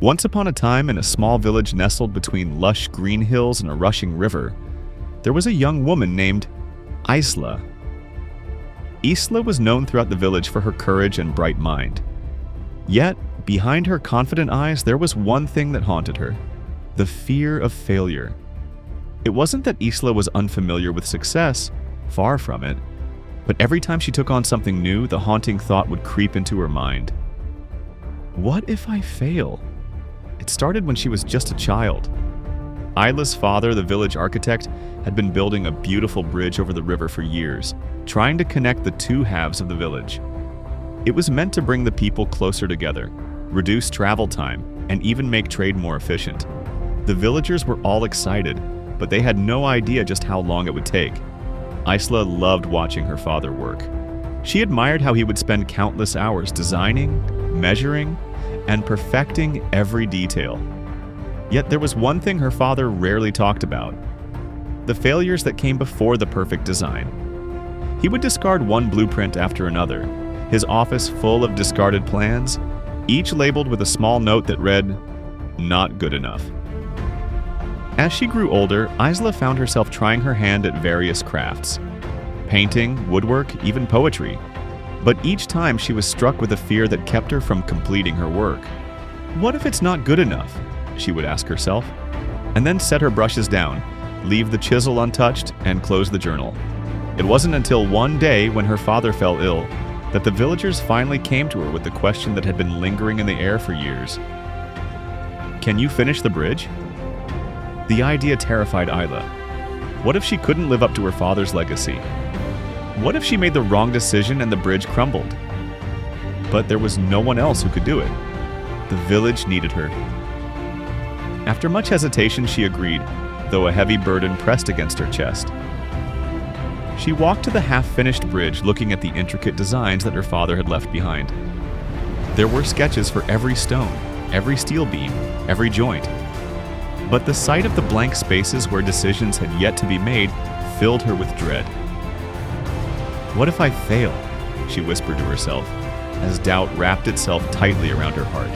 Once upon a time, in a small village nestled between lush green hills and a rushing river, there was a young woman named Isla. Isla was known throughout the village for her courage and bright mind. Yet, behind her confident eyes, there was one thing that haunted her: the fear of failure. It wasn't that Isla was unfamiliar with success, far from it, but every time she took on something new, the haunting thought would creep into her mind. What if I fail? It started when she was just a child. Isla's father, the village architect, had been building a beautiful bridge over the river for years, trying to connect the two halves of the village. It was meant to bring the people closer together, reduce travel time, and even make trade more efficient. The villagers were all excited, but they had no idea just how long it would take. Isla loved watching her father work. She admired how he would spend countless hours designing, measuring, and perfecting every detail. Yet there was one thing her father rarely talked about: the failures that came before the perfect design. He would discard one blueprint after another, his office full of discarded plans, each labeled with a small note that read, "Not good enough." As she grew older, Isla found herself trying her hand at various crafts: painting, woodwork, even poetry. But each time she was struck with a fear that kept her from completing her work. What if it's not good enough? She would ask herself, and then set her brushes down, leave the chisel untouched, and close the journal. It wasn't until one day, when her father fell ill, that the villagers finally came to her with the question that had been lingering in the air for years. Can you finish the bridge? The idea terrified Isla. What if she couldn't live up to her father's legacy? What if she made the wrong decision and the bridge crumbled? But there was no one else who could do it. The village needed her. After much hesitation, she agreed, though a heavy burden pressed against her chest. She walked to the half-finished bridge, looking at the intricate designs that her father had left behind. There were sketches for every stone, every steel beam, every joint. But the sight of the blank spaces where decisions had yet to be made filled her with dread. What if I fail? She whispered to herself, as doubt wrapped itself tightly around her heart.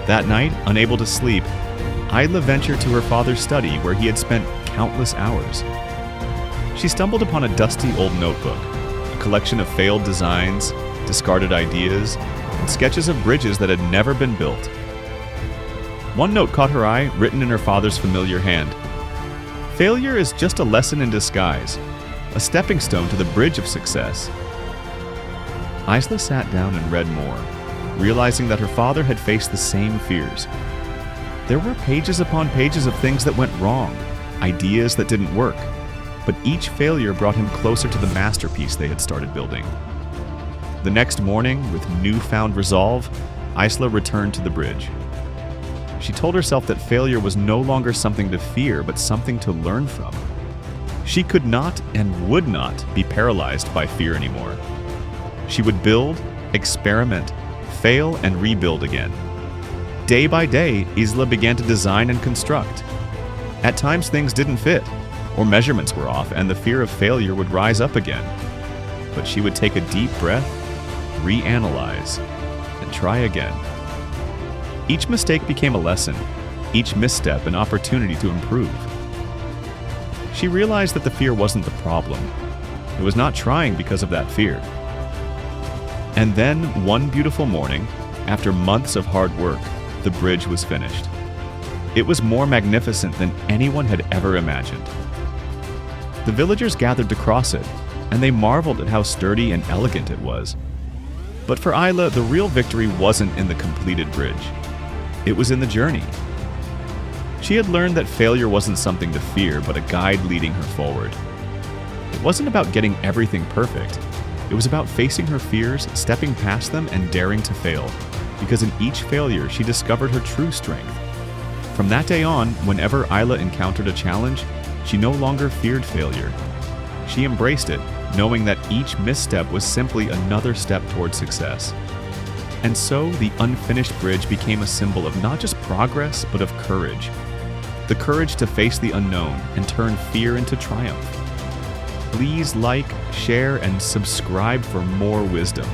That night, unable to sleep, Isla ventured to her father's study, where he had spent countless hours. She stumbled upon a dusty old notebook, a collection of failed designs, discarded ideas, and sketches of bridges that had never been built. One note caught her eye, written in her father's familiar hand. Failure is just a lesson in disguise, a stepping stone to the bridge of success. Isla sat down and read more, realizing that her father had faced the same fears. There were pages upon pages of things that went wrong, ideas that didn't work, but each failure brought him closer to the masterpiece they had started building. The next morning, with newfound resolve, Isla returned to the bridge. She told herself that failure was no longer something to fear, but something to learn from. She could not and would not be paralyzed by fear anymore. She would build, experiment, fail, and rebuild again. Day by day, Isla began to design and construct. At times things didn't fit, or measurements were off, and the fear of failure would rise up again. But she would take a deep breath, reanalyze, and try again. Each mistake became a lesson, each misstep an opportunity to improve. She realized that the fear wasn't the problem. It was not trying because of that fear. And then, one beautiful morning, after months of hard work, the bridge was finished. It was more magnificent than anyone had ever imagined. The villagers gathered to cross it, and they marveled at how sturdy and elegant it was. But for Isla, the real victory wasn't in the completed bridge. It was in the journey. She had learned that failure wasn't something to fear, but a guide leading her forward. It wasn't about getting everything perfect. It was about facing her fears, stepping past them, and daring to fail. Because in each failure, she discovered her true strength. From that day on, whenever Isla encountered a challenge, she no longer feared failure. She embraced it, knowing that each misstep was simply another step toward success. And so, the unfinished bridge became a symbol of not just progress, but of courage. The courage to face the unknown and turn fear into triumph. Please like, share, and subscribe for more wisdom.